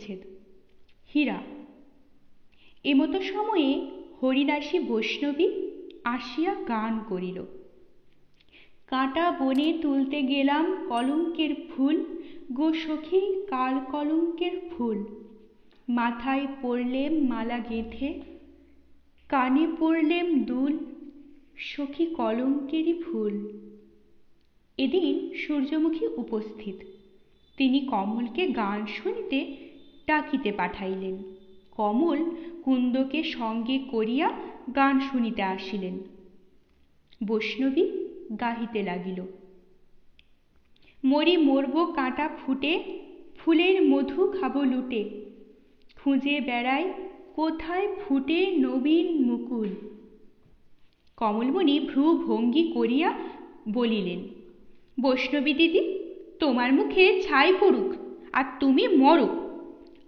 পরিচ্ছেদ। হীরা। এমতো সময়ে হরিদাসী বৈষ্ণবী আসিয়া গান করিল। কাঁটা বনে তুলতে গেলাম কলঙ্কের ফুল, গো সখী কাল কলঙ্কের ফুল। মাথায় পরলেম মালা গেঁথে, কানে পরলেম দুল, সখী কলঙ্কেরই ফুল। এদিন সূর্যমুখী উপস্থিত। তিনি কমলকে গান শুনিতে ডাকিতে পাঠাইলেন। কমল কুন্দকে সঙ্গে করিয়া গান শুনিতে আসিলেন। বৈষ্ণবী গাহিতে লাগিল। মরি মরব কাঁটা ফুটে, ফুলের মধু খাবো লুটে, খুঁজে বেড়াই কোথায় ফুটে নবীন মুকুল। কমলমণি ভ্রু ভঙ্গি করিয়া বলিলেন, বৈষ্ণবী দিদি, তোমার মুখে ছাই পড়ুক আর তুমি মরো,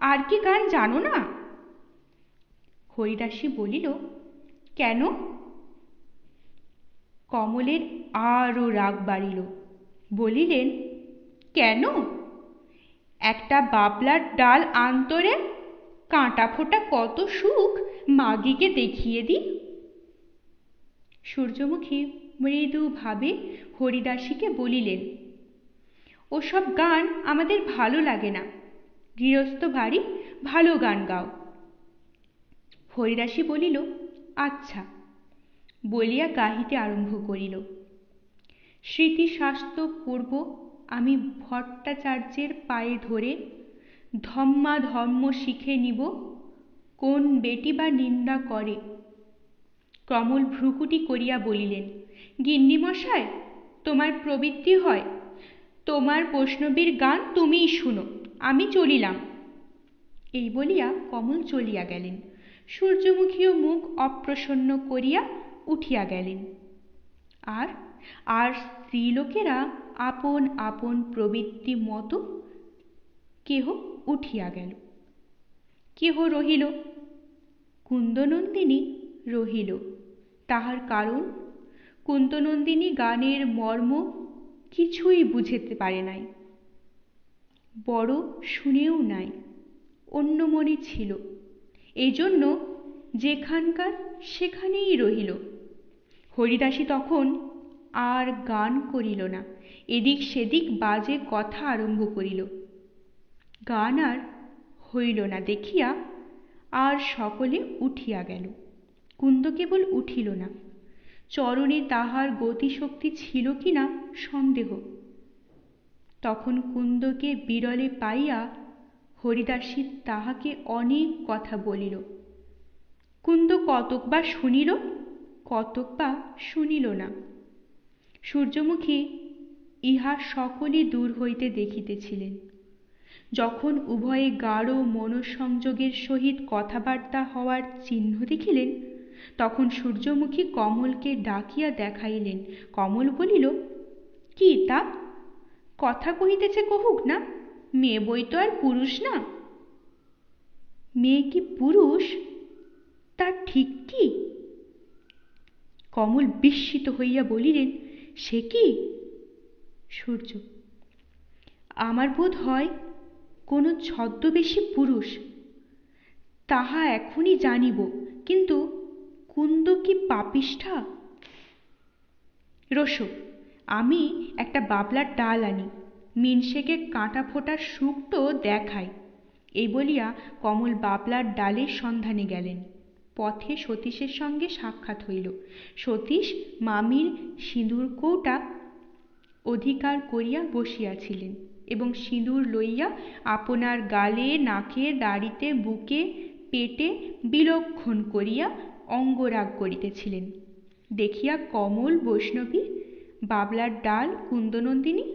আর কি গান জানো না? হরিদাসী বলিল, কেন? কমলের আরও রাগ বাড়িল। বলিলেন, কেন? একটা বাবলার ডাল আন্তরে, কাঁটা ফোটা কত সুখ মাগিকে দেখিয়ে দি। সূর্যমুখী মৃদুভাবে হরিদাসীকে বলিলেন, ওসব গান আমাদের ভালো লাগে না, গৃহস্থ বাড়ি ভালো গান গাও। হরিদাসী বলিল, আচ্ছা, বলিয়া গাহিতে আরম্ভ করিল। স্মৃতিশাস্ত্র পূর্ব আমি ভট্টাচার্যের পায়ে ধরে ধম্মা ধর্ম শিখে নিব, কোন বেটি বা নিন্দা করে। কমল ভ্রুকুটি করিয়া বলিলেন, গিন্নিমশায়, তোমার প্রবৃত্তি হয়, তোমার বৈষ্ণবীর গান তুমিই শুনো, আমি চলিলাম। এই বলিয়া কমল চলিয়া গেলেন। সূর্যমুখীও মুখ অপ্রসন্ন করিয়া উঠিয়া গেলেন। আর স্ত্রীলোকেরা আপন আপন প্রবৃত্তি মতো কেহ উঠিয়া গেল, কেহ রহিল। কুন্দনন্দিনী রহিল। তাহার কারণ, কুন্দনন্দিনী গানের মর্ম কিছুই বুঝিতে পারে নাই, বড় শুনেও নাই, অন্য মনে ছিল। এই জন্য যেখানকার সেখানেই রহিল। হরিদাসী তখন আর গান করিল না, এদিক সেদিক বাজে কথা আরম্ভ করিল। গান আর হইল না দেখিয়া আর সকলে উঠিয়া গেল। কুন্দ কেবল উঠিল না, চরণে তাহার গতিশক্তি ছিল কিনা সন্দেহ। তখন কুন্দকে বিরলে পাইয়া হরিদাসী তাহাকে অনেক কথা বলিল। কুন্দ কতক বা শুনিল, কতক বা শুনিল না। সূর্যমুখী ইহা সকলই দূর হইতে দেখিতেছিলেন। যখন উভয়ে গাঢ় মনঃসংযোগের সহিত কথাবার্তা হওয়ার চিহ্ন দেখিলেন, তখন সূর্যমুখী কমলকে ডাকিয়া দেখাইলেন। কমল বলিল, কি তা? কথা কহিতেছে কহুক না, মেয়ে বই তো আর পুরুষ না। মেয়ে কি পুরুষ, তা ঠিক কি? কমল বিস্মিত হইয়া বলিলেন, সে কি? সূর্য, আমার বোধ হয় কোনো ছদ্মবেশী পুরুষ, তাহা এখনই জানিব, কিন্তু কুন্দ কি পাপিষ্ঠা? রোসো, আমি একটা বাবলার ডাল আনি, মিনসেকে কাঁটা ফোটার সুখ তো দেখাই। এই বলিয়া কমল বাবলার ডালের সন্ধানে গেলেন। পথে সতীশের সঙ্গে সাক্ষাৎ হইল। সতীশ মামির সিঁদুর কৌটা অধিকার করিয়া বসিয়াছিলেন এবং সিঁদুর লইয়া আপনার গালে, নাকে, দাড়িতে, বুকে, পেটে বিলক্ষণ করিয়া অঙ্গরাগ করিতেছিলেন। দেখিয়া কমল, বৈষ্ণবী, বাবলার ডাল, কুন্দনন্দিনী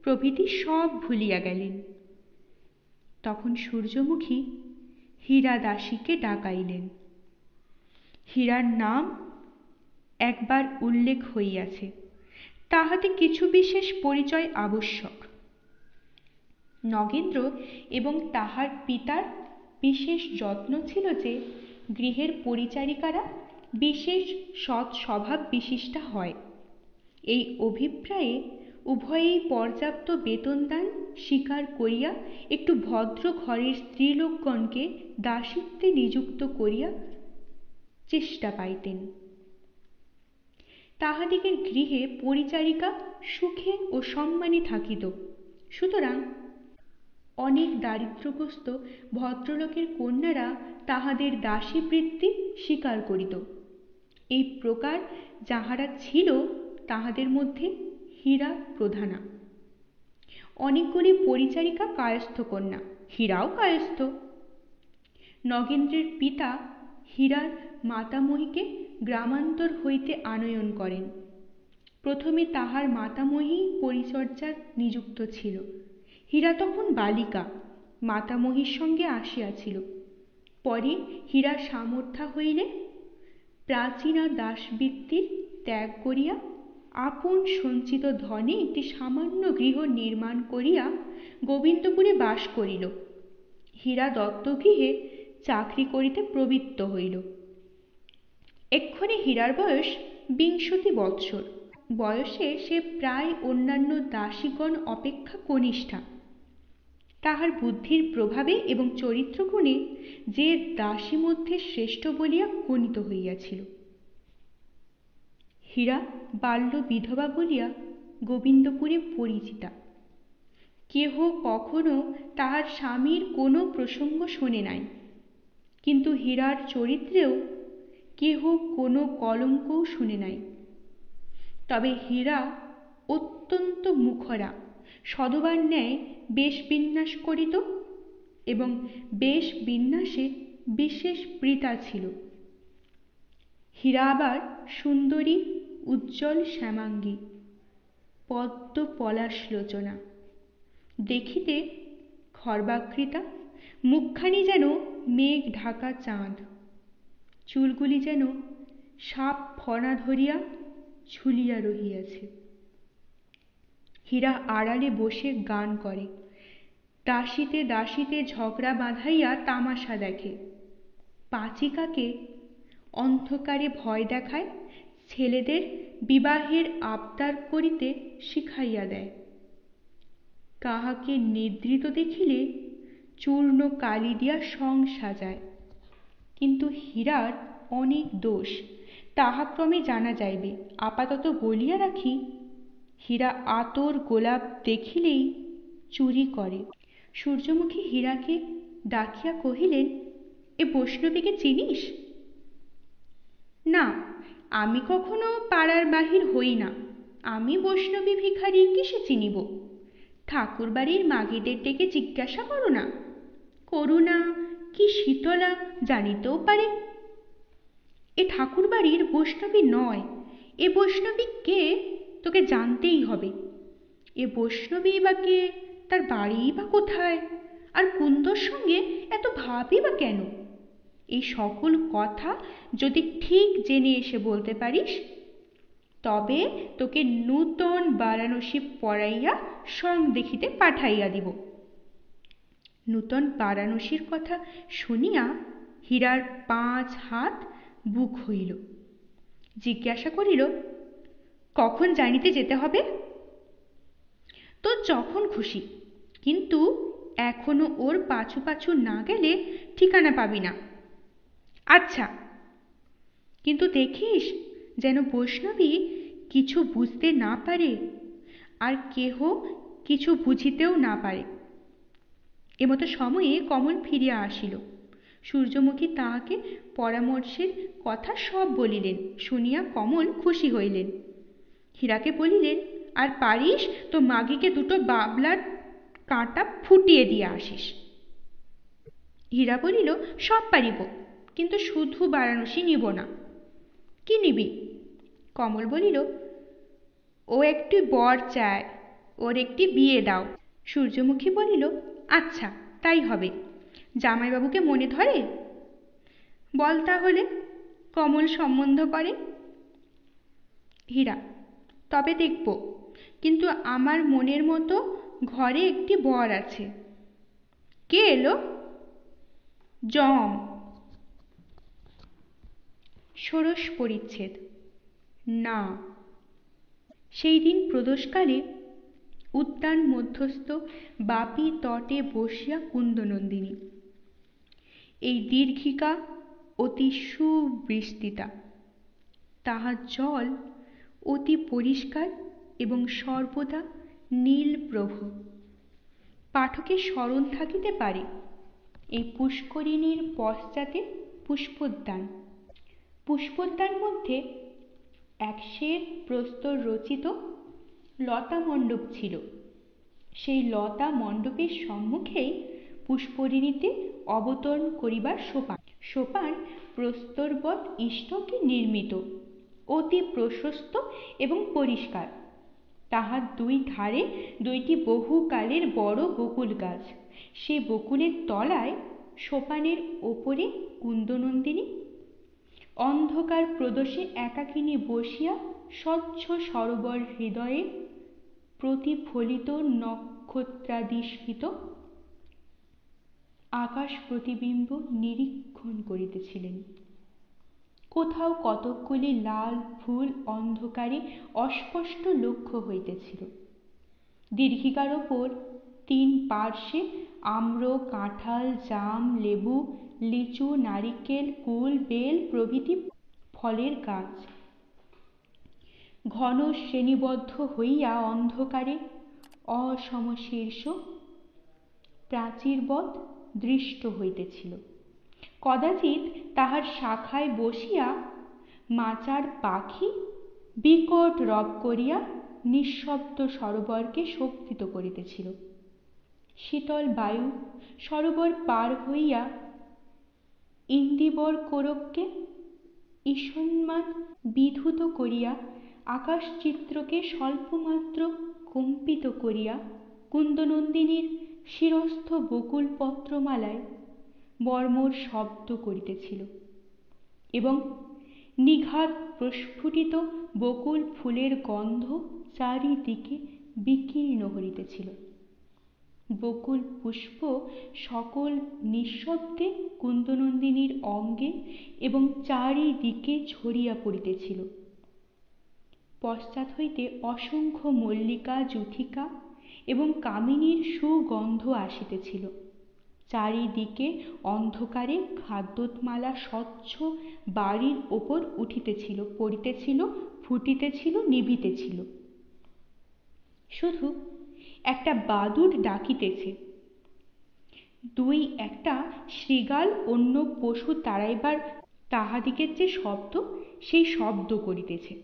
প্রভৃতি সব ভুলিয়া গেলেন। তখন সূর্যমুখী হীরা দাসীকে ডাকাইলেন। হীরার নাম একবার উল্লেখ হইয়াছে, তাহাতে কিছু বিশেষ পরিচয় আবশ্যক। নগেন্দ্র এবং তাহার পিতার বিশেষ যত্ন ছিল যে গৃহের পরিচারিকারা বিশেষ সৎ স্বভাব বিশিষ্টা হয়। এই অভিপ্রায়ে উভয়েই পর্যাপ্ত বেতনদান স্বীকার করিয়া একটু ভদ্র ঘরের স্ত্রীলোকগণকে দাসিত্বে নিযুক্ত করিয়া চেষ্টা পাইতেন। তাহাদিগের গৃহে পরিচারিকা সুখে ও সম্মানে থাকিত। সুতরাং অনেক দারিদ্র্যগ্রস্ত ভদ্রলোকের কন্যারা তাহাদের দাসীবৃত্তি স্বীকার করিত। এই প্রকার যাহারা ছিল তাহাদের মধ্যে হীরা প্রধানা। অনেকগুলি পরিচারিকা কায়স্থ কন্যা, হীরাও কায়স্থ। নগেন্দ্রের পিতা হীরার মাতামহীকে গ্রামান্তর হইতে আনয়ন করেন। প্রথমে তাহার মাতামহী পরিচর্যার নিযুক্ত ছিল। হীরা তখন বালিকা, মাতামহীর সঙ্গে আসিয়াছিল। পরে হীরা সামর্থ্য হইলে প্রাচীনা দাসবৃত্তির ত্যাগ করিয়া আপন সঞ্চিত ধনে একটি সামান্য গৃহ নির্মাণ করিয়া গোবিন্দপুরে বাস করিল। হীরা দত্তগৃহে চাকরি করিতে প্রবৃত্ত হইল। এক্ষণে হীরার বয়স ২০ বৎসর। বয়সে সে প্রায় অন্যান্য দাসীগণ অপেক্ষা কনিষ্ঠা। তাহার বুদ্ধির প্রভাবে এবং চরিত্রগুণে যে দাসী মধ্যে শ্রেষ্ঠ বলিয়া গণিত হইয়াছিল। হীরা বাল্য বিধবা বলিয়া গোবিন্দপুরে পরিচিতা। কেহ কখনো তাহার স্বামীর কোনো প্রসঙ্গ শোনে নাই, কিন্তু হীরার চরিত্রেও কেহ কোনো কলঙ্কও শুনে নাই। তবে হীরা অত্যন্ত মুখরা, সধবার ন্যায় বেশ বিন্যাস করিত এবং বেশ বিন্যাসে বিশেষ প্রীতা ছিল। হীরা আবার সুন্দরী, উজ্জ্বল শ্যামাঙ্গী, পদ্ম পলাশলোচনা, দেখিতে খর্বাকৃতা, মুখখানি যেন মেঘ ঢাকা চাঁদ, চুলগুলি যেন সাপ ফণা ধরিয়া ঝুলিয়া রহিয়াছে। হীরা আড়ালে বসে গান করে, দাসীতে দাসীতে ঝগড়া বাঁধাইয়া তামাশা দেখে, পাচিকাকে অন্ধকারে ভয় দেখায়, ছেলেদের বিবাহের আবদার করিতে শিখাইয়া দেয়। কাহাকে নিদ্রিত দেখিলে চূর্ণ কালি দিয়া সং সাজায়। কিন্তু হীরার অনেক দোষ, তাহা ক্রমে জানা যাইবে। আপাতত বলিয়া রাখি, হীরা আতর গোলাপ দেখিলেই চুরি করে। সূর্যমুখী হীরাকে ডাকিয়া কহিলেন, এ বৈষ্ণবীকে চিনিস? না, আমি কখনো পাড়ার বাহির হই না। আমি বৈষ্ণবী ভিখারি কিসে চিনিব? ঠাকুর বাড়ির মাগীদের ডেকে জিজ্ঞাসা করো না, করুণা কি শীতলা জানিতেও পারে। এ ঠাকুর বাড়ির বৈষ্ণবী নয়। এ বৈষ্ণবী কে তোকে জানতেই হবে। এ বৈষ্ণবী বা কে, তার বাড়ি বা কোথায়, আর কুন্দর সঙ্গে এত ভাবই বা কেন? এই সকল কথা যদি ঠিক জেনে এসে বলতে পারিস, তবে তোকে নূতন বারাণসী পড়াইয়া সং দেখিতে পাঠাইয়া দিব। নূতন বারাণসীর কথা শুনিয়া হীরার 5 হাত বুক হইল। জিজ্ঞাসা করিল, কখন জানিতে যেতে হবে? তো যখন খুশি, কিন্তু এখনো ওর পাছু পাছু না গেলে ঠিকানা পাবি না। আচ্ছা, কিন্তু দেখিস যেন বৈষ্ণবী কিছু বুঝতে না পারে, আর কেহ কিছু বুঝিতেও না পারে। এমতো সময়ে কমল ফিরিয়া আসিল। সূর্যমুখী তাহাকে পরামর্শের কথা সব বলিলেন। শুনিয়া কমল খুশি হইলেন। হীরাকে বলিলেন, আর পারিস তো মাগীকে 2টো বাবলার কাঁটা ফুটিয়ে দিয়ে আসিস। হীরা বলিল, সব পারিব, কিন্তু শুধু বারাণসী নিব না। কি নিবি? কমল বলিল, ও একটি বর চায়, ওর একটি বিয়ে দাও। সূর্যমুখী বলিল, আচ্ছা তাই হবে। জামাইবাবুকে মনে ধরে? বল তাহলে, কমল সম্বন্ধ করে। হীরা, তবে দেখব, কিন্তু আমার মনের মতো ঘরে একটি বর আছে। কে এলো? যম। ষোড়শ পরিচ্ছেদ। না, সেই দিন প্রদোষকালে উদ্যান মধ্যস্থ বাপি তটে বসিয়া কুন্দনন্দিনী। এই দীর্ঘিকা অতি সুবিস্তৃতা, তাহার জল অতি পরিষ্কার এবং সর্বদা নীলপ্রভ। পাঠকের স্মরণ থাকিতে পারে এই পুষ্করিণীর পশ্চাতে পুষ্পোদ্যান। পুষ্পোদ্যান মধ্যে এক সের প্রস্তর রচিত লতা মণ্ডপ ছিল। সেই লতা মণ্ডপের সম্মুখেই পুষ্করিণীতে অবতরণ করিবার সোপান। সোপান প্রস্তরবৎ ইষ্টকে নির্মিত, অতি প্রশস্ত এবং পরিষ্কার। তাহার দুই ধারে দুইটি বহুকালের বড় বকুল গাছ। সে বকুলের তলায় সোপানের ওপরে কুন্দনন্দিনী অন্ধকার প্রদোষে একাকিনী বসিয়া স্বচ্ছ সরোবর হৃদয়ে প্রতিফলিত নক্ষত্রাদিস্ফীত আকাশ প্রতিবিম্ব নিরীক্ষণ করিতেছিলেন। কোথাও কতকগুলি লাল ফুল অন্ধকারে অস্পষ্ট লক্ষ্য হইতেছিল। দীর্ঘিকার ওপর তিন পার্শ্বে আম্র, কাঁঠাল, জাম, লেবু, লিচু, নারিকেল, কুল, বেল প্রভৃতি ফলের গাছ ঘন শ্রেণীবদ্ধ হইয়া অন্ধকারে অসমশীর্ষ প্রাচীরবৎ দৃষ্ট হইতেছিল। কদাচিৎ তাহার শাখায় বসিয়া মাচার পাখি বিকট রব করিয়া নিঃশব্দ সরোবরকে শোভিত করিতেছিল। শীতল বায়ু সরোবর পার হইয়া ইন্দিবর কোরককে ঈষন্মাদ বিধূত করিয়া আকাশচিত্রকে স্বল্পমাত্র কম্পিত করিয়া কুন্দনন্দিনীর শিরস্থ বকুল পত্রমালায় মর্মর শব্দ করিতেছিল এবং নিঘাত প্রস্ফুটিত বকুল ফুলের গন্ধ চারিদিকে বিকীর্ণ হইতেছিল। বকুল পুষ্প সকল নিঃশব্দে কুন্দনন্দিনীর অঙ্গে এবং চারিদিকে ছড়িয়া পড়িতেছিল। পশ্চাৎ হইতে অসংখ্য মল্লিকা, যূথিকা এবং কামিনীর সুগন্ধ আসিতেছিল। চারিদিকে অন্ধকারে খাদ্যোৎমালা স্বচ্ছ বাড়ির ওপর উঠিতেছিল, পড়িতেছিল, ফুটিতেছিল, নিভিতেছিল। শুধু একটা বাদুড় ডাকিতেছে, দুই একটা শৃগাল অন্য পশু তাড়াইবার তাহাদিগের যে শব্দ, সেই শব্দ করিতেছে।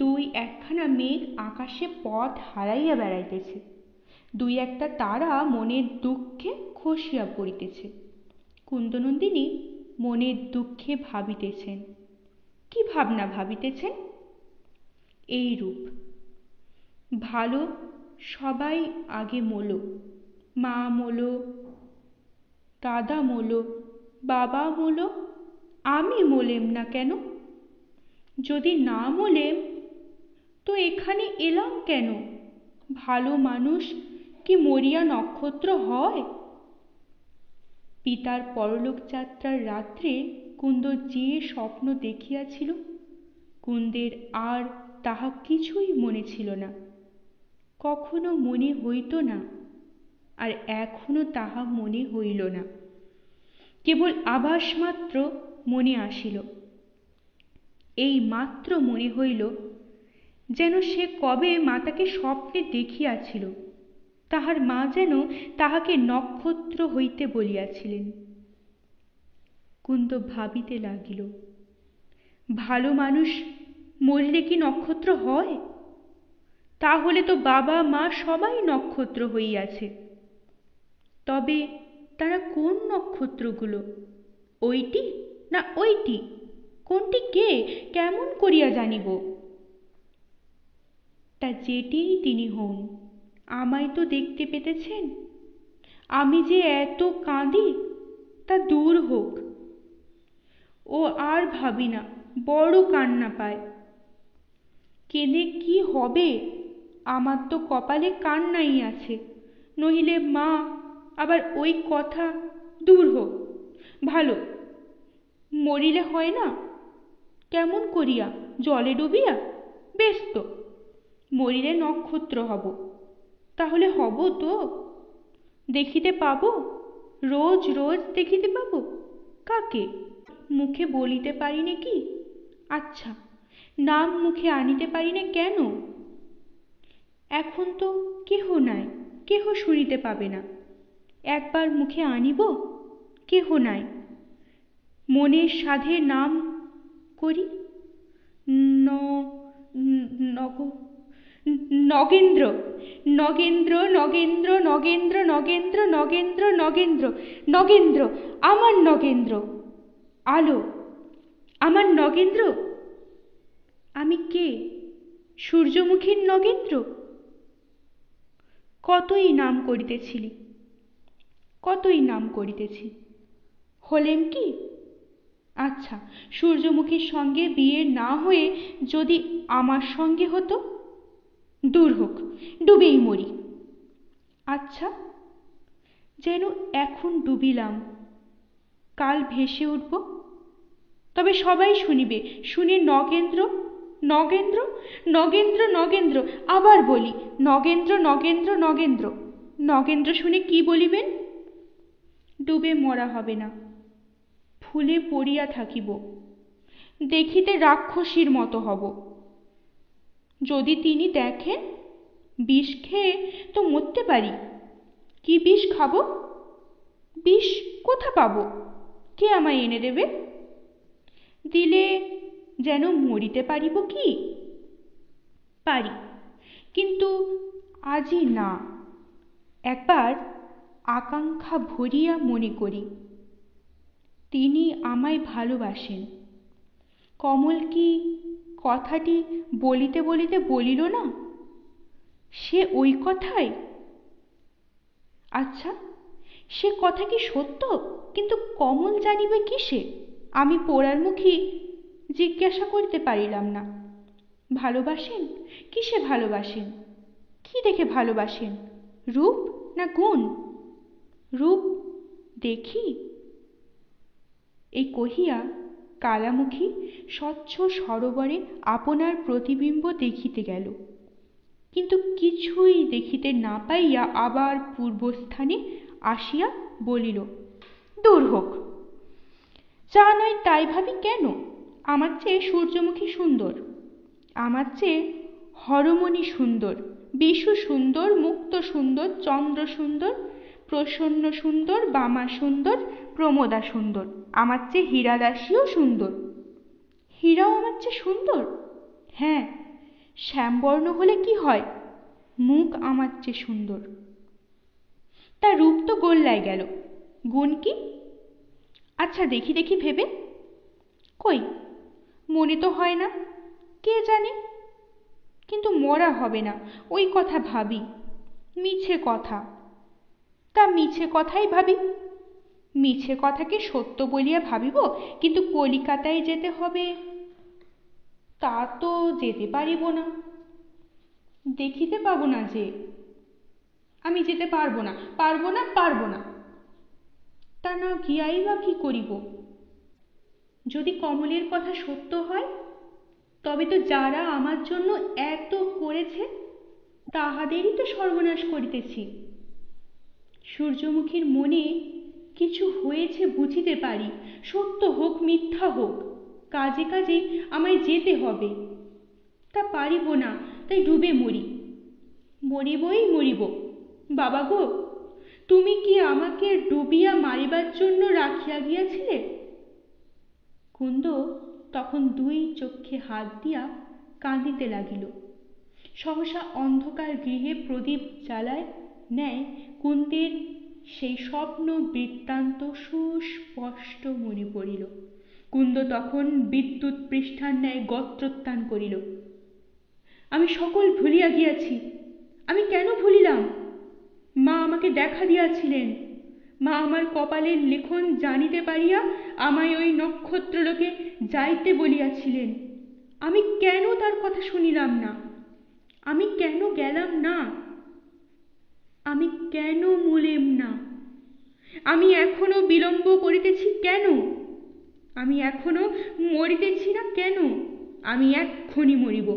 দুই একখানা মেঘ আকাশে পথ হারাইয়া বেড়াইতেছে। দুই একটা তারা মনের দুঃখে খসিয়া পড়িতেছে। কুন্দনন্দিনী মনের দুঃখে ভাবিতেছেন। কি ভাবনা ভাবিতেছেন? এইরূপ, ভালো সবাই আগে মোলো, মা মোলো, দাদা মোলো, বাবা মোলো, আমি মোলেম না কেন? যদি না মোলেম তো এখানে এলাম কেন? ভালো মানুষ কি মরিয়া নক্ষত্র হয়? পিতার পরলোক যাত্রার রাত্রে কুন্দ যে স্বপ্ন দেখিয়াছিল, কুন্দের আর তাহা কিছুই মনে ছিল না, কখনো মনে হইত না, আর এখনো তাহা মনে হইল না। কেবল আভাস মাত্র মনে আসিল। এই মাত্র মনে হইল যেন সে কবে মাতাকে স্বপ্নে দেখিয়াছিল, তাহার মা যেন তাহাকে নক্ষত্র হইতে বলিয়াছিলেন। কুন্দ ভাবিতে লাগিল, ভালো মানুষ মরলে কি নক্ষত্র হয়? তাহলে তো বাবা মা সবাই নক্ষত্র হইয়াছে। তবে তারা কোন নক্ষত্রগুলো? ওইটি না ওইটি? কোনটি কে কেমন করিয়া জানিব? তা যেটিই তিনি হন, আমায় তো দেখতে পেতেছেন। আমি যে এত কাঁদি তা দূর হোক। ও আর ভাবি না, বড় কান্না পায়। কেঁদে কি হবে? আমার তো কপালে কান্নাই আছে, নহিলে মা আবার ওই কথা। দূর হোক, ভালো মরিলে হয় না? কেমন করিয়া? জলে ডুবিয়া? বেশ তো, মরিলে নক্ষত্র হব। তাহলে হব তো? দেখিতে পাব? রোজ রোজ দেখিতে পাব? কাকে? মুখে বলিতে পারি নে কি? আচ্ছা, নাম মুখে আনিতে পারি না কেন? এখন তো কেহ নাই, কেহ শুনিতে পাবে না। একবার মুখে আনিব, কেহ নাই। মনের সাধে নাম করি নগেন্দ্র, নগেন্দ্র, নগেন্দ্র, নগেন্দ্র, নগেন্দ্র, নগেন্দ্র, নগেন্দ্র, নগেন্দ্র, আমার নগেন্দ্র। আলো, আমার নগেন্দ্র। আমি কে? সূর্যমুখীর নগেন্দ্র? কতই নাম করিতেছিলি, কতই নাম করিতেছি, হলেম কি? আচ্ছা, সূর্যমুখীর সঙ্গে বিয়ে না হয়ে যদি আমার সঙ্গে হতো? দূর হোক, ডুবেই মরি। আচ্ছা, যেন এখন ডুবিলাম, কাল ভেসে উঠব, তবে সবাই শুনিবে, শুনে নগেন্দ্র, নগেন্দ্র, নগেন্দ্র, নগেন্দ্র, আবার বলি নগেন্দ্র, নগেন্দ্র, নগেন্দ্র। নগেন্দ্র শুনে কি বলিবেন? ডুবে মরা হবে না, ফুলে পড়িয়া থাকিব, দেখিতে রাক্ষসীর মতো হব। যদি তিনি দেখেন, বিষ খেয়ে তো মরতে পারি। কি বিষ খাব? বিষ কোথা পাব? কে আমায় এনে দেবে? দিলে যেন মরিতে পারিব কি? পারি, কিন্তু আজই না। একবার আকাঙ্ক্ষা ভরিয়া মনে করি, তিনি আমায় ভালোবাসেন। কমল কি কথাটি বলিতে বলিতে বলিল না? সে ওই কথাই। আচ্ছা, সে কথা কি সত্য? কিন্তু কমল জানিবে কিসে? আমি পোড়ারমুখী জিজ্ঞাসা করিতে পারিলাম না। ভালোবাসেন? কিসে ভালোবাসেন? কি দেখে ভালোবাসেন? রূপ না গুণ? রূপ দেখি। এই কহিয়া কালামুখী স্বচ্ছ সরোবরে আপনার প্রতিবিম্ব দেখিতে গেল, কিন্তু কিছুই দেখিতে না পাইয়া আবার পূর্বস্থানে আসিয়া বলিল, দূর হোক, যা নয় তাই ভাবি কেন? আমার চেয়ে সূর্যমুখী সুন্দর, আমার চেয়ে হরমণি সুন্দর, বিশু সুন্দর, মুক্ত সুন্দর, চন্দ্র সুন্দর, প্রসন্ন সুন্দর, বামা সুন্দর, প্রমোদা সুন্দর, আমার চেয়ে হীরাদাসীও সুন্দর। হীরাও আমার চেয়ে সুন্দর? হ্যাঁ, শ্যামবর্ণ হলে কি হয়, মুখ আমার চেয়ে সুন্দর। তার রূপ তো গোল্লায় গেল, গুণ কি? আচ্ছা, দেখি দেখি ভেবে। কই, মনে তো হয় না। কে জানে, কিন্তু মরা হবে না, ওই কথা ভাবি। মিছে কথা। তা মিছে কথাই ভাবি। মিছে কথাকে সত্য বলিয়া ভাবিব, কিন্তু কলিকাতায় যেতে হবে, তা তো যেতে পারিব না। দেখিতে পাবো না যে। আমি যেতে পারবো না, পারবো না, পারবো না। তা না গিয়াই বা কি করিব? যদি কমলের কথা সত্য হয়, তবে তো যারা আমার জন্য এত করেছে তাহাদেরই তো সর্বনাশ করিতেছি। সূর্যমুখীর মনে কিছু হয়েছে বুঝিতে পারি, সত্য হোক মিথ্যা হোক, কাজে কাজে আমায় যেতে হবে। তা পারিব না, তাই ডুবে মরি। মরিবই মরিব। বাবা গো, তুমি কি আমাকে ডুবিয়া মারিবার জন্য রাখিয়া গিয়াছিলে? কুন্দ তখন দুই চক্ষে হাত দিয়া কাঁদিতে লাগিল। সহসা অন্ধকার গৃহে প্রদীপ জ্বালায় ন্যায় কুন্দের সেই স্বপ্ন বৃত্তান্ত সুস্পষ্ট মনে পড়িল। কুন্দ তখন বিদ্যুৎ পৃষ্ঠার ন্যায় গত্রোত্থান করিল। আমি সকল ভুলিয়া গিয়াছি। আমি কেন ভুলিলাম? মা আমাকে দেখা দিয়াছিলেন। মা আমার কপালের লেখন জানিতে পারিয়া আমায় ওই নক্ষত্রলোকে যাইতে বলিয়াছিলেন। আমি কেন তার কথা শুনিলাম না? আমি কেন গেলাম না? আমি কেন মরিলাম না? আমি এখনো বিলম্ব করিতেছি কেন? আমি এখনো মরিতেছি না কেন? আমি এক্ষুনি মরিব।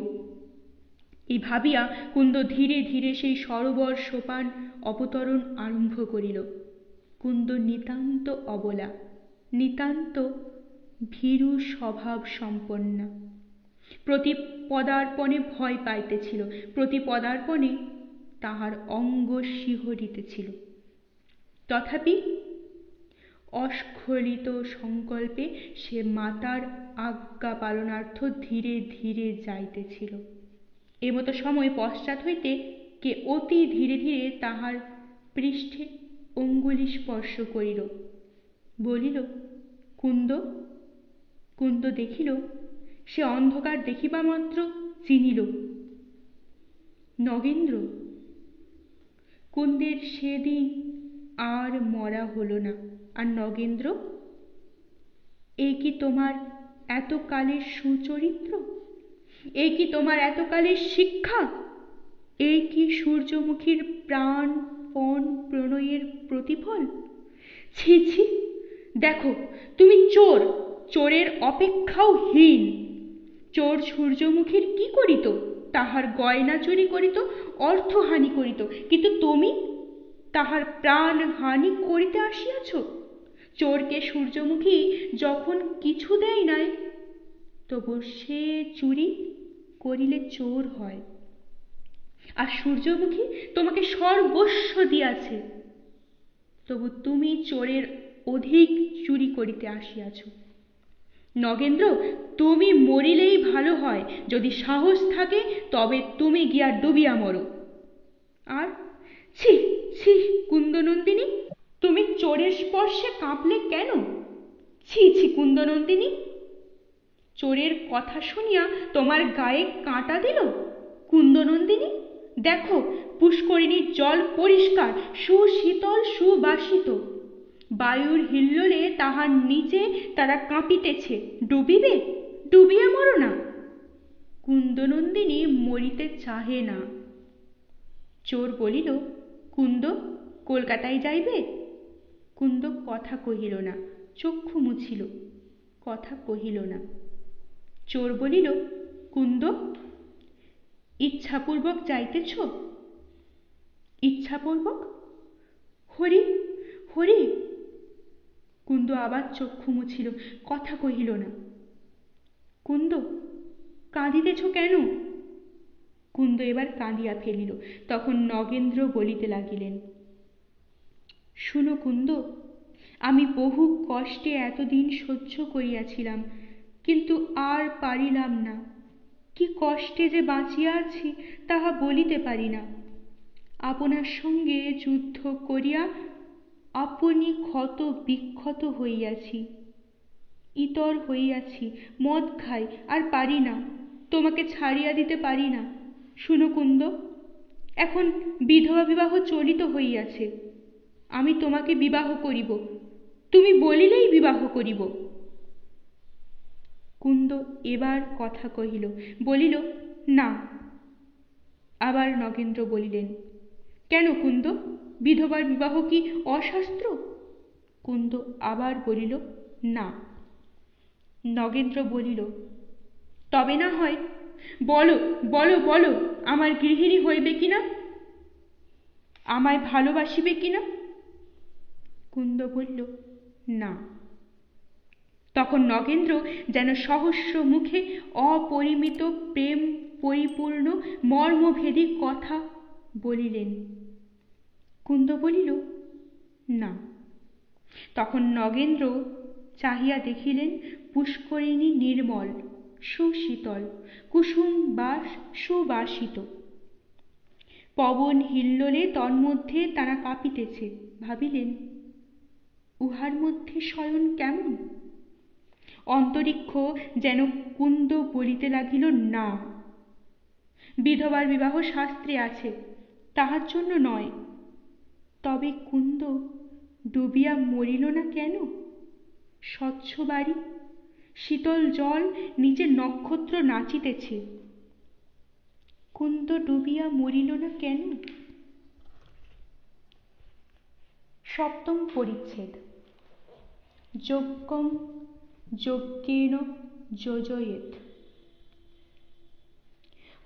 এই ভাবিয়া কুন্দ ধীরে ধীরে সেই সরোবর সোপান অবতরণ আরম্ভ করিল। কুন্দ নিতান্ত অবলা, নিতান্ত ভীরু স্বভাব সম্পন্না। প্রতি পদার্পণে ভয় পাইতেছিল, প্রতি পদার্পণে তাহার অঙ্গ শিহরিতেছিল। তথাপি অস্খলিত সংকল্পে সে মাতার আজ্ঞা পালনার্থ ধীরে ধীরে যাইতেছিল। এমতো সময় পশ্চাৎ হইতে কে অতি ধীরে ধীরে তাহার পৃষ্ঠে অঙ্গুলি স্পর্শ করিল, বলিল, কুন্দ। কুন্দ দেখিল, সে অন্ধকার দেখিবা মাত্র চিনিল নগেন্দ্র। কুন্দের সেদিন আর মরা হল না। আর নগেন্দ্র, এ কি তোমার এতকালের সুচরিত্র? এ কি তোমার এতকালের শিক্ষা? এ কি সূর্যমুখীর প্রাণপণ প্রণয়ের প্রতিফল? ছি ছি, দেখো তুমি চোর, চোরের অপেক্ষাও হীন। চোর সূর্যমুখীর কি করিত? তাহার গয়না চুরি করিত, অর্থহানি করিত, কিন্তু তুমি তাহার প্রাণ হানি করিতে আসিয়াছ। চোরকে সূর্যমুখী যখন কিছু দেয় নাই, তবু সে চুরি করিলে চোর হয়। আর সূর্যমুখী তোমাকে সর্বস্ব দিয়াছে, তবু তুমি চোরের অধিক চুরি করিতে আসিয়াছ। নগেন্দ্র, তুমি মরিলেই ভালো হয়। যদি সাহস থাকে তবে তুমি গিয়া ডুবিয়া মরো। আর ছি ছি কুন্দনন্দিনী, তুমি চোরের স্পর্শে কাঁপলে কেন? ছি ছি কুন্দনন্দিনী, চোরের কথা শুনিয়া তোমার গায়ে কাঁটা দিল? কুন্দনন্দিনী, দেখো পুষ্করিণীর জল পরিষ্কার, সুশীতল, সুবাসিত। বায়ুর হিল্লোলে তাহার নিচে তারা কাঁপিতেছে। ডুবিবে? ডুবিয়া মরো না। কুন্দনন্দিনী মরিতে চাহে না। চোর বলিল, কুন্দ, কলকাতায় যাইবে? কুন্দ কথা কহিল না, চক্ষু মুছিল, কথা কহিল না। চোর বলিল, কুন্দ, ইচ্ছাপূর্বক যাইতেছ? ইচ্ছাপূর্বক? হরি হরি। কুন্দ আবার চক্ষু মুছিল, কথা কহিল না। কুন্দ, কাঁদিতেছ কেন? কুন্দ এবার কাঁদিয়া ফেলিল। তখন নগেন্দ্র বলিতে লাগিলেন, শুনো কুন্দ, আমি বহু কষ্টে এতদিন সহ্য করিয়াছিলাম, কিন্তু আর পারিলাম না। কি কষ্টে যে বাঁচিয়া আছি তাহা বলিতে পারি না। আপনার সঙ্গে যুদ্ধ করিয়া আপনি ক্ষত বিক্ষত হইয়াছি, ইতর হইয়াছি, মদ খাই, আর পারি না, তোমাকে ছাড়িয়া দিতে পারি না। শুনো কুন্দ, এখন বিধবা বিবাহ চলিত হইয়াছে। আমি তোমাকে বিবাহ করিব, তুমি বলিলেই বিবাহ করিব। কুন্দ এবার কথা কহিল, বলিল, না। আবার নগেন্দ্র বলিলেন, কেন কুন্দ, বিধবার বিবাহ কি অশাস্ত্র? কুন্দ আবার বলিল, না। নগেন্দ্র বলিল, তবে না হয় বলো বলো বলো, আমার গৃহিণী হইবে কিনা? আমায় ভালোবাসিবে কিনা? কুন্দ বলিল, না। তখন নগেন্দ্র যেন সহস্র মুখে অপরিমিত প্রেম পরিপূর্ণ মর্মভেদী কথা বলিলেন। কুন্দ বলিল, না। তখন নগেন্দ্র চাহিয়া দেখিলেন পুষ্করিণী নির্মল, সুশীতল, কুসুম বাস সুবাসিত। পবন হিল্লোলে তন্মধ্যে তারা কাঁপিতেছে। ভাবিলেন, উহার মধ্যে শয়ন কেমন? অন্তরিক্ষ যেন কুন্দ বলিতে লাগিল, না, বিধবার বিবাহ শাস্ত্রে আছে, তাহার জন্য নয়। তবে কুন্দ ডুবিয়া মরিল না কেন? স্বচ্ছ বাড়ি, শীতল জল, নিচে নক্ষত্র নাচিতেছে, কুন্দ ডুবিয়া মরিল না কেন? সপ্তম পরিচ্ছেদ। যজ্ঞং যজ্ঞেন যোজয়েৎ।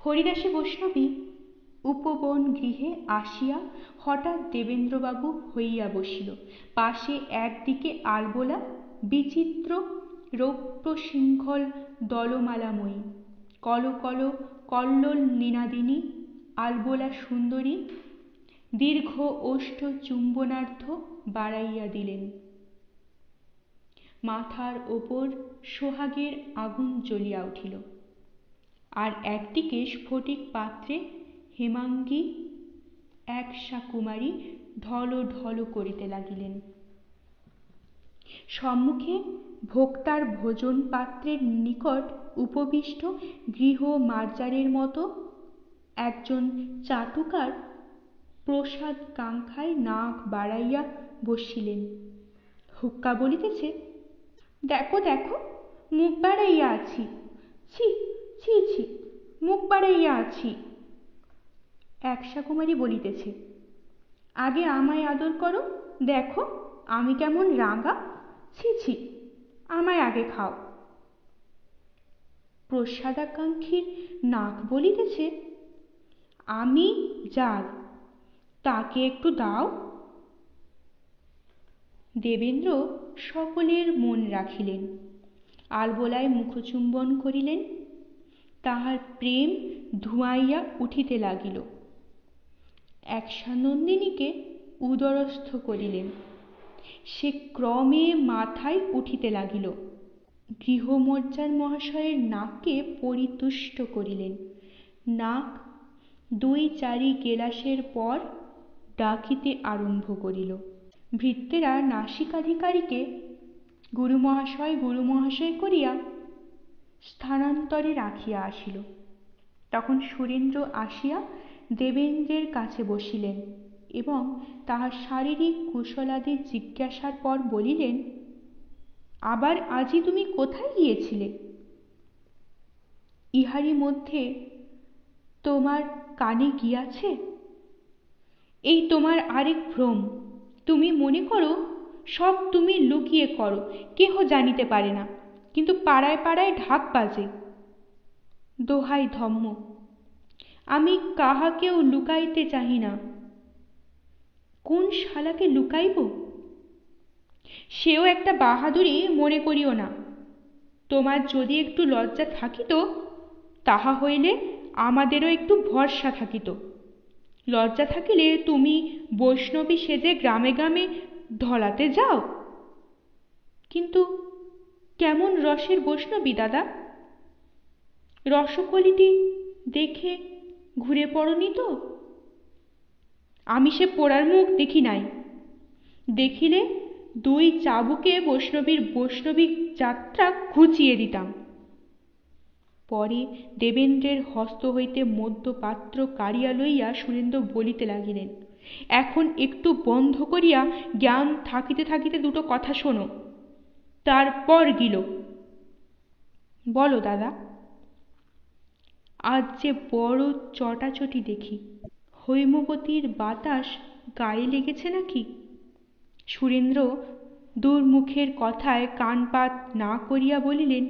হরিদাসী বৈষ্ণবী উপবন গৃহে আসিয়া হঠাৎ দেবেন্দ্রবাবু হইয়া বসিল। পাশে একদিকে আলবোলা, বিচিত্র রৌপ্য শৃঙ্খল দলমালাময়ী, কল কল কল্লোল নিনাদিনী আলবোলা সুন্দরী দীর্ঘ ওষ্ঠ চুম্বনার্থ বাড়াইয়া দিলেন। মাথার ওপর সোহাগের আগুন জ্বলিয়া উঠিল। আর একদিকে স্ফটিক পাত্রে হেমাঙ্গী একশা কুমারী ঢল ঢল করিতে লাগিলেন। সম্মুখে ভোক্তার ভোজন পাত্রের নিকট উপবিষ্ট গৃহ মার্জারের মতো একজন চাটুকার প্রসাদ কাঙ্ক্ষায় নাক বাড়াইয়া বসিলেন। হুক্কা বলিতেছে, দেখো দেখো, মুখ বাড়াইয়া আছি, ছি ছি ছি, মুখ বাড়াইয়া আছি। একশা কুমারী বলিতেছে, আগে আমায় আদর করো, দেখো আমি কেমন রাঙা, ছি ছি, আমায় আগে খাও। প্রসাদাকাঙ্ক্ষীর নাক বলিতেছে, আমি যার, তাকে একটু দাও। দেবেন্দ্র সকলের মন রাখিলেন, আলবোলায় মুখচুম্বন করিলেন। তাহার প্রেম ধুয়াইয়া উঠিতে লাগিল। একশানন্দিনীকে উদরস্থ করিলেন, সে ক্রমে মাথায় উঠিতে লাগিল। গৃহমর্যার মহাশয়ের নাককে পরিতুষ্ট করিলেন। নাক 2-4 গেলাসের পর ডাকিতে আরম্ভ করিল। ভৃত্যেরা নাসিকাধিকারীকে গুরুমহাশয় গুরুমহাশয় করিয়া স্থানান্তরে রাখিয়া আসিল। তখন সুরেন্দ্র আসিয়া দেবেন্দ্রের কাছে বসিলেন এবং তাহার শারীরিক কুশলাদি জিজ্ঞাসার পর বলিলেন, আবার আজি তুমি কোথায় গিয়েছিলে? ইহারই মধ্যে তোমার কানে গিয়াছে? এই তোমার আরেক ভ্রম। তুমি মনে করো সব তুমি লুকিয়ে করো, কেহ জানিতে পারে না, কিন্তু পাড়ায় পাড়ায় ঢাক বাজে। দোহাই ধম্ম, আমি কাহাকেও লুকাইতে চাহি না। কোন শালাকে লুকাইব? সেও একটা বাহাদুরি মনে করিও না। তোমার যদি একটু লজ্জা থাকিত, তাহা হইলে আমাদেরও একটু ভরসা থাকিত। লজ্জা থাকিলে তুমি বৈষ্ণবী সেজে গ্রামে গ্রামে ঢলাতে যাও। কিন্তু কেমন রসের বৈষ্ণবী দাদা? রসকলিটি দেখে ঘুরে পড়নি তো? আমি সে পোড়ার মুখ দেখি নাই। দেখিলে 2 চাবুকে বৈষ্ণবী যাত্রা ঘুচিয়ে দিতাম। পরে দেবেন্দ্রের হস্ত হইতে মধ্যপাত্র কাড়িয়া লইয়া সুরেন্দ্র বলিতে লাগিলেন, এখন একটু বন্ধ করিয়া জ্ঞান থাকিতে থাকিতে দুটো কথা শোনো, তারপর গিল। বলো দাদা। আজ যে বড় চটাচটি দেখি, হৈমবতীর বাতাস গায়ে লেগেছে নাকি? সুরেন্দ্র দুর্মুখের কথায় কানপাত না করিয়া বলিলেন,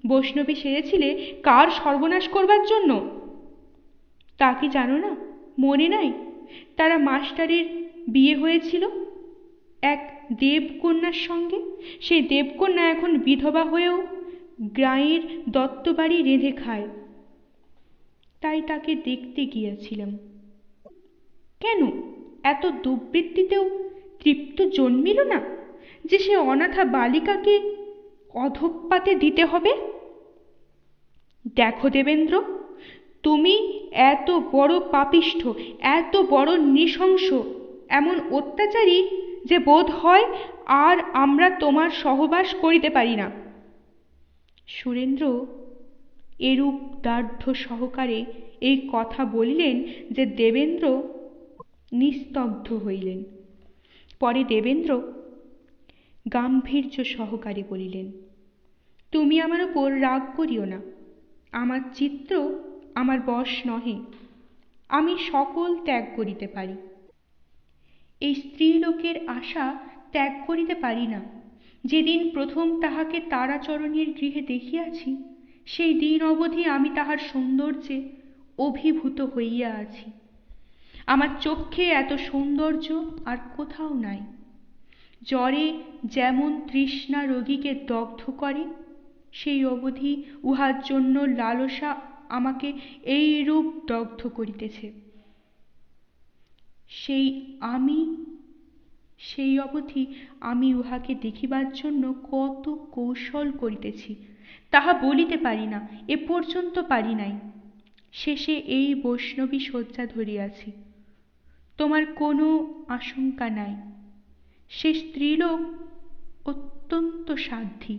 বৈষ্ণবী সেরেছিলে কার সর্বনাশ করবার জন্য? তা কি জানো না? মনে নাই তারা মাস্টারের বিয়ে হয়েছিল এক দেবকন্যার সঙ্গে? সেই দেবকন্যা এখন বিধবা হয়েও গ্রামের দত্তবাড়ি রেঁধে খায়। তাই তাকে দেখতে গিয়েছিলাম। কেন এত দুবৃত্তিতেও তৃপ্ত জন্মিল না যে সে অনাথা বালিকাকে অধঃপাতে দিতে হবে? দেখো দেবেন্দ্র, তুমি এত বড় পাপিষ্ঠ, এত বড় নৃশংস, এমন অত্যাচারী যে বোধ হয় আর আমরা তোমার সহবাস করিতে পারি না। সুরেন্দ্র এরূপ দার্ঢ্য সহকারে এই কথা বলিলেন যে দেবেন্দ্র নিস্তব্ধ হইলেন। পরে দেবেন্দ্র গাম্ভীর্য সহকারে বলিলেন, তুমি আমার উপর রাগ করিও না। আমার চিত্ত আমার বশ নহে, আমি সকল ত্যাগ করিতে পারি। এই স্ত্রীলোকের আশা ত্যাগ করিতে পারি না। যেদিন প্রথম তাহাকে তারাচরণের গৃহে দেখিয়াছি, সেই দিন অবধি আমি তাহার সৌন্দর্যে অভিভূত হইয়া আছি। আমার চক্ষে এত সৌন্দর্য আর কোথাও নাই। জ্বরে যেমন তৃষ্ণা রোগীকে দগ্ধ করে, সেই অবধি উহার জন্য লালসা আমাকে এইরূপ দগ্ধ করিতেছে। সেই অবধি আমি উহাকে দেখিবার জন্য কত কৌশল করিতেছি, তাহা বলিতে পারি না, এ পর্যন্ত পারি নাই। শেষে এই বৈষ্ণবী শয্যা ধরিয়াছি। তোমার কোনো আশঙ্কা নাই। সে স্ত্রীলোক অত্যন্ত সাধ্বী।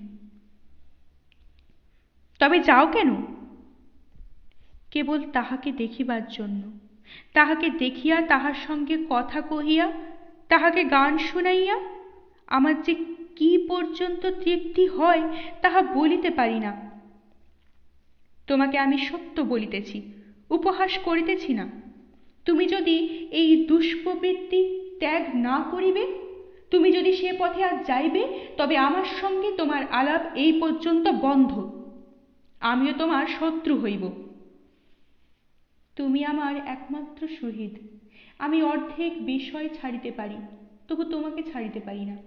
তবে যাও কেন? কেবল তাহাকে দেখিবার জন্য। তাহাকে দেখিয়া, তাহার সঙ্গে কথা কহিয়া, তাহাকে গান শুনাইয়া আমার যে কি পর্যন্ত তৃপ্তি হয় তাহা বলিতে পারি না। তোমাকে আমি সত্য বলিতেছি, উপহাস করিতেছি না। তুমি যদি এই দুষ্প্রবৃত্তি ত্যাগ না করিবে, তুমি যদি সে পথে আর যাইবে, তবে আমার সঙ্গে তোমার আলাপ এই পর্যন্ত বন্ধ। আমিও তোমার শত্রু হইব। তুমি আমার একমাত্র সুহৃদ। আমি অর্ধেক বিষয় ছাড়িতে পারি, তবু তোমাকে ছাড়িতে পারি না।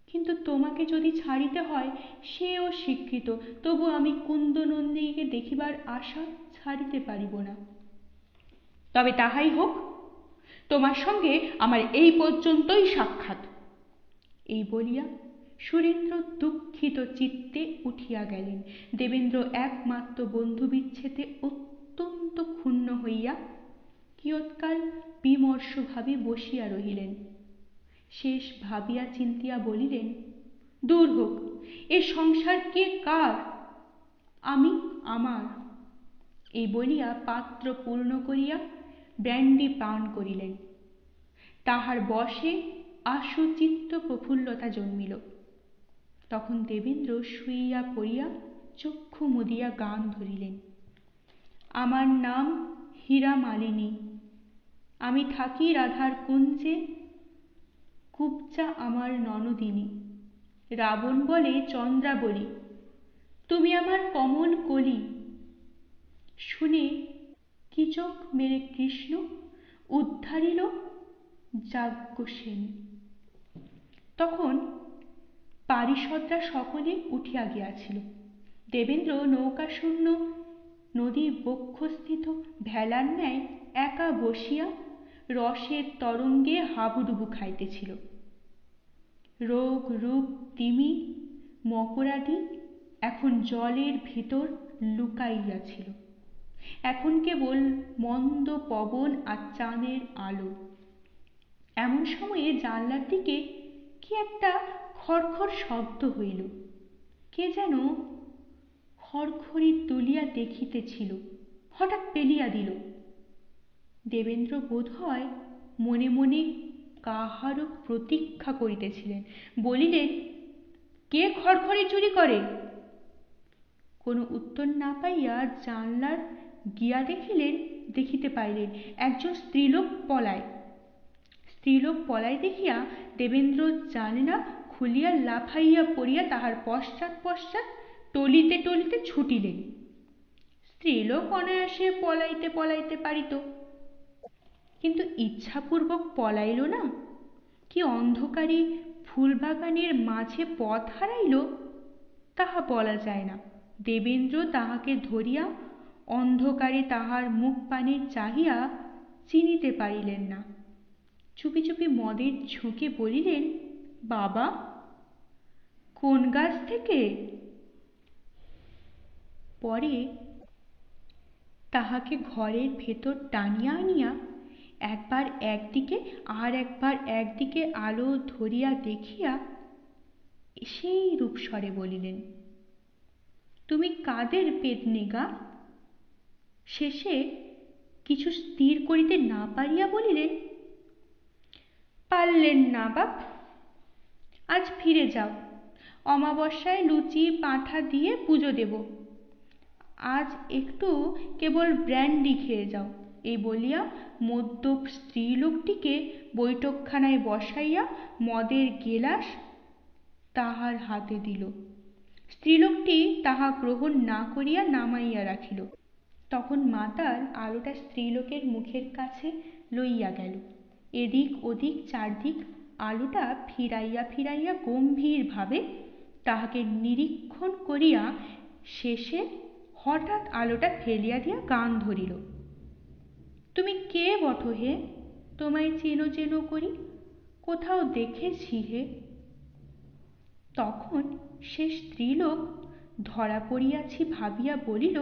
কিন্তু তোমাকে যদি ছাড়িতে হয়, সেও স্বীকৃত, তবু আমি কুন্দনন্দিনীকে দেখিবার আশা ছাড়িতে পারিব না। তবে তাহাই হোক, তোমার সঙ্গে আমার এই পর্যন্তই সাক্ষাৎ। এই বলিয়া সুরেন্দ্র দুঃখিত চিত্তে উঠিয়া গেলেন। দেবেন্দ্র একমাত্র বন্ধু বিচ্ছেদে অত্যন্ত ক্ষুণ্ণ হইয়া কিয়ৎকাল বিমর্ষভাবে বসিয়া রহিলেন। শেষ ভাবিয়া চিন্তিয়া বলিলেন, দূর হোক, এ সংসার কে কার, আমি আমার। এই বলিয়া পাত্র পূর্ণ করিয়া ব্র্যান্ডি পান করিলেন। তাহার বশে আশুচিত্ত প্রফুল্লতা জন্মিল। তখন দেবেন্দ্র শুইয়া পড়িয়া চক্ষু মুদিয়া গান ধরিলেন। আমার নাম হীরামালিনী, আমি থাকি রাধার কুঞ্জে, কুবজা আমার ননদিনী। রাবণ বলে চন্দ্রাবলী, তুমি আমার কমল কলি। শুনে কিচক মেরে কৃষ্ণ উদ্ধারিল যাজ্ঞসেন। তখন পারিষদরা সকলে উঠিয়া গিয়াছিল। দেবেন্দ্র নৌকাশূন্য নদীর বক্ষস্থিত ভেলার ন্যায় একা বসিয়া রসের তরঙ্গে হাবুডুবু খাইতেছিল। রোগ রূপ তিমি মকরাদি এখন জলের ভিতর লুকাইয়াছিল। এখন কেবল মন্দ পবন আর চাঁদের আলো। এমন সময়ে জানলার দিকে কি একটা খড়খড় শব্দ হইল। কে যেন খড়খড়ি তুলিয়া দেখিতেছিল, হঠাৎ পেলিয়া দিল। দেবেন্দ্র বোধ হয় মনে মনে কাহারও প্রতীক্ষা করিতেছিলেন। বলিলেন, কে খড়খড়ি চুরি করে? কোনো উত্তর না পাইয়া জানলার গিয়া দেখিতে পাইলেন একজন স্ত্রীলোক পলায়। স্ত্রীলোক পলায় দেখিয়া দেবেন্দ্র জানলা খুলিয়া লাফাইয়া পড়িয়া তাহার পশ্চাৎ পশ্চাৎ টলিতে টলিতে ছুটিলেন। স্ত্রীলোক অনায়াসে পলাইতে পলাইতে পারিত, কিন্তু ইচ্ছাপূর্বক পলাইল না, কি অন্ধকারে ফুলবাগানের মাঝে পথ হারাইল তাহা বলা যায় না। দেবেন্দ্র তাহাকে ধরিয়া অন্ধকারে তাহার মুখ পানে চাহিয়া চিনিতে পারিলেন না। চুপি চুপি মদের ঝোঁকে বলিলেন, বাবা, কোন গাছ থেকে? পরে তাহাকে ঘরের ভেতর টানিয়া আনিয়া একবার একদিকে আর একবার একদিকে আলো ধরিয়া দেখিয়া সেই রূপস্বরে বলিলেন, তুমি কাদের পেতনি গা? শেষে কিছু স্থির করিতে না পারিয়া বলিলেন, পারলেন না বাপ, আজ ফিরে যাও, অমাবস্যায় লুচি পাঁঠা দিয়ে পুজো দেব, আজ একটু কেবল ব্র্যান্ডি খেয়ে যাও। এই বলিয়া মদ্যপ স্ত্রীলোকটিকে বৈঠকখানায় বসাইয়া মদের গেলাস তাহার হাতে দিল। স্ত্রীলোকটি তাহা গ্রহণ না করিয়া নামাইয়া রাখিল। তখন মাতাল আলোটা স্ত্রীলোকের মুখের কাছে লইয়া গেল। এদিক ওদিক চারদিক আলোটা ফিরাইয়া ফিরাইয়া গম্ভীরভাবে তাহাকে নিরীক্ষণ করিয়া শেষে হঠাৎ আলোটা ফেলিয়া দিয়া গান ধরিল। তুমি কে বটে হে? তোমায় চেনো চেনো করি, কোথাও দেখেছি হে। তখন সে স্ত্রীলোক ধরা পড়িয়াছি ভাবিয়া বলিল,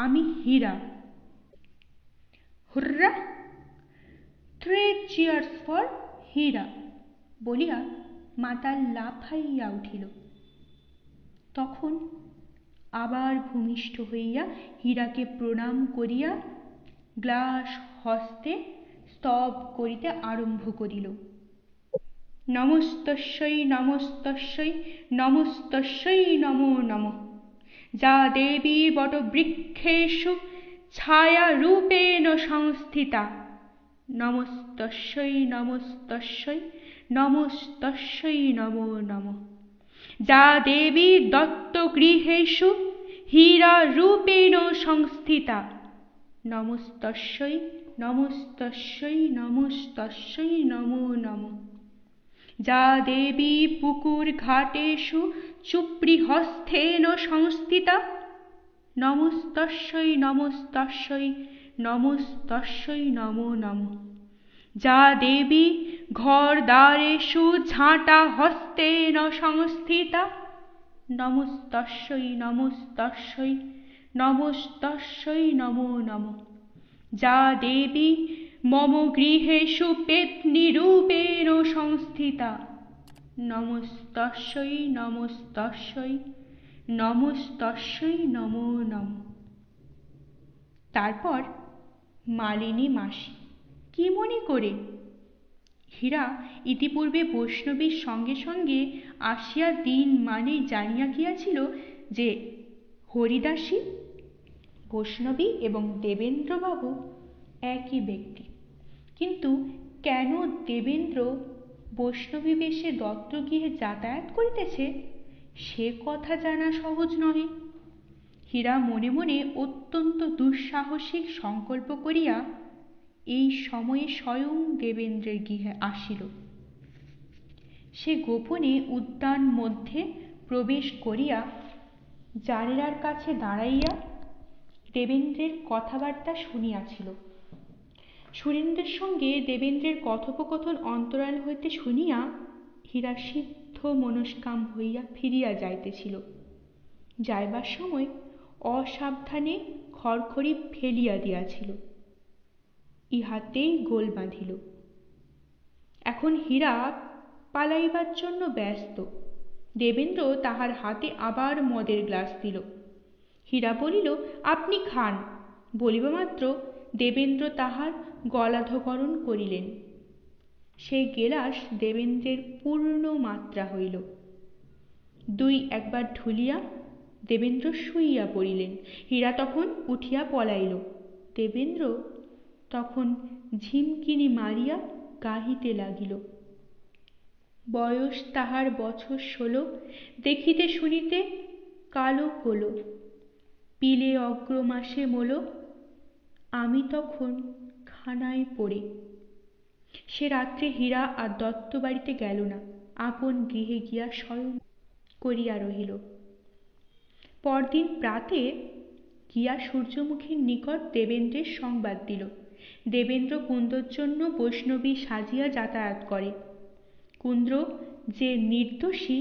আমি হীরা। হুররা, 3 cheers ফর হীরা বলিয়া মাতাল লাফাইয়া উঠিল। তখন আবার ভূমিষ্ঠ হইয়া হীরাকে প্রণাম করিয়া গ্লাস হস্তে স্তব করিতে আরম্ভ করিল। নমস্তস্যৈ নমস্তস্যৈ নমস্তস্যৈ নমো নমঃ। যা দেবী বটবৃক্ষেষু ছায়ারূপেণ সংস্থিতা, নমস্তস্যৈ নমস্তস্যৈ নমস্তস্যৈ নমো নমঃ। যা দেবী দত্তগৃহেষু হীরারূপেণ সংস্থিতা, নমস্তস্যৈ নমস্তস্যৈ নমস্তস্যৈ নমো নমঃ। যা দেবী পুকুর ঘাটেষু চুপ্রিহস্থেন সংস্থিতা, নমস্তস্যৈ নমস্তস্যৈ নমস্তস্যৈ নমো নমঃ। যা দেবী ঘরদ্বারেষু ঝাঁটা হস্তেন সংস্থিতা, নমস্তস্যৈ নমস্তস্যৈ নমস্তস্যৈ নমো নমঃ। যা দেবী মম গৃহেষু পেত্নীরূপেণ সংস্থিতা, নমস্তস্যৈ নমস্তস্যৈ নমস্তস্যৈ নমো নমঃ। তারপর মালিনী মাসি কি মনে করে? হীরা ইতিপূর্বে বৈষ্ণবীর সঙ্গে সঙ্গে আসিয়া দিন মানে জানিয়া গিয়াছিল যে হরিদাসী, বৈষ্ণবী এবং দেবেন্দ্রবাবু একই ব্যক্তি। কিন্তু কেন দেবেন্দ্র বৈষ্ণবী বেশে দত্তগৃহে যাতায়াত করিতেছে সে কথা জানা সহজ নহে। হীরা মনে মনে অত্যন্ত দুঃসাহসিক সংকল্প করিয়া এই সময়ে স্বয়ং দেবেন্দ্রের গৃহে আসিল। সে গোপনে উদ্যান মধ্যে প্রবেশ করিয়া জানালার কাছে দাঁড়াইয়া দেবেন্দ্রের কথাবার্তা শুনিয়াছিল। সুরেন্দ্রের সঙ্গে দেবেন্দ্রের কথোপকথন অন্তরাল হইতে শুনিয়া হীরা সিদ্ধ মনস্কাম হইয়া ফিরিয়া যাইতেছিল। যাইবার সময় অসাবধানে খড়খড়ি ফেলিয়া দিয়াছিল, ইহাতেই গোল বাঁধিল। এখন হীরা পালাইবার জন্য ব্যস্ত। দেবেন্দ্র তাহার হাতে আবার মদের গ্লাস দিল। হীরা বলিল, আপনি খান। বলিবা মাত্র দেবেন্দ্র তাহার গলাধঃকরণ করিলেন। সেই গেলাস দেবেন্দ্রের পূর্ণ মাত্রা হইল। 2 একবার ঢুলিয়া দেবেন্দ্র শুইয়া পড়িলেন। হীরা তখন উঠিয়া পলাইল। দেবেন্দ্র তখন ঝিমকিনি মারিয়া গাহিতে লাগিল। বয়স তাহার বছর 16, দেখিতে শুনিতে কালো কোলো, পিলে অগ্রমাসে মোলো, আমি তখন খানায় পড়ে। সে রাত্রে হীরা আর দত্ত বাড়িতে গেল না, আপন গৃহে গিয়া শয়ন করিয়া রহিল। পরদিন প্রাতে গিয়া সূর্যমুখীর নিকট দেবেন্দ্রের সংবাদ দিল। দেবেন্দ্র কুন্দর জন্য বৈষ্ণবী সাজিয়া যাতায়াত করে। কুন্দ্র যে নির্দোষী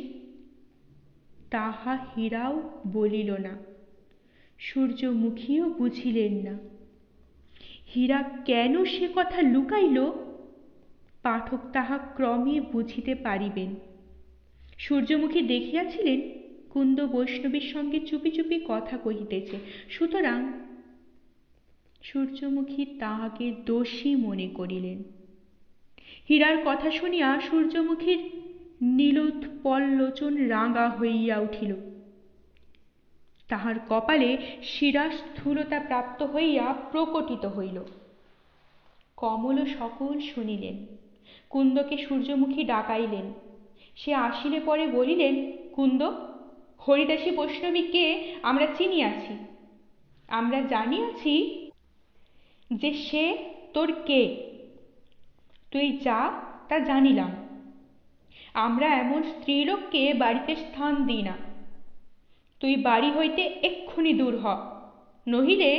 তাহা হীরাও বলিল না, সূর্যমুখীও বুঝিলেন না। হীরা কেন সে কথা লুকাইল পাঠক তাহা ক্রমে বুঝিতে পারিবেন। সূর্যমুখী দেখিয়াছিলেন কুন্দ বৈষ্ণবীর সঙ্গে চুপি চুপি কথা কহিতেছে, সুতরাং সূর্যমুখী তাহাকে দোষী মনে করিলেন। হীরার কথা শুনিয়া সূর্যমুখীর নীলোৎপললোচন রাঙা হইয়া উঠিল। তাহার কপালে শিরাস্থূলতা প্রাপ্ত হইয়া প্রকটিত হইল। কমল সকল শুনিলেন। কুন্দকে সূর্যমুখী ডাকাইলেন। সে আসিলে পরে বলিলেন, কুন্দ, হরিদাসী বৈষ্ণবী কে আমরা চিনিয়াছি। আমরা জানিয়াছি যে সে তোর কে, তুই যা তা জানিলাম। আমরা এমন স্ত্রীলোককে বাড়িতে স্থান দিই না। তুই বাড়ি হইতে এক্ষুনি দূর হ, নহিলে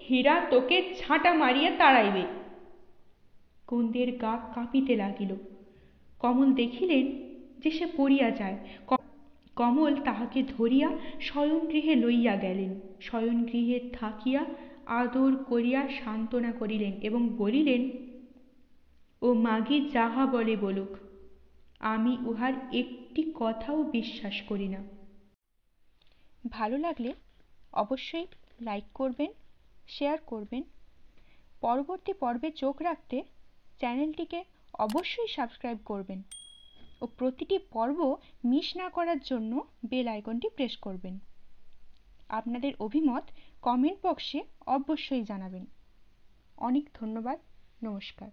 হীরা তোকে ঝাঁটা মারিয়া তাড়াইবে। কুন্দের গা কাঁপিতে লাগিল। কমল দেখিলেন যে সে পড়িয়া যায়। কমল তাহাকে ধরিয়া শয়নগৃহে লইয়া গেলেন। শয়নগৃহে থাকিয়া আদর করিয়া সান্ত্বনা করিলেন এবং বলিলেন, ও মাগি যাহা বলে বলুক, আমি উহার একটি কথাও বিশ্বাস করি না। ভালো লাগলে অবশ্যই লাইক করবেন, শেয়ার করবেন। পরবর্তী পর্বে চোখ রাখতে চ্যানেলটিকে অবশ্যই সাবস্ক্রাইব করবেন ও প্রতিটি পর্ব মিস না করার জন্য বেল আইকনটি প্রেস করবেন। আপনাদের অভিমত কমেন্ট বক্সে অবশ্যই জানাবেন। অনেক ধন্যবাদ। নমস্কার।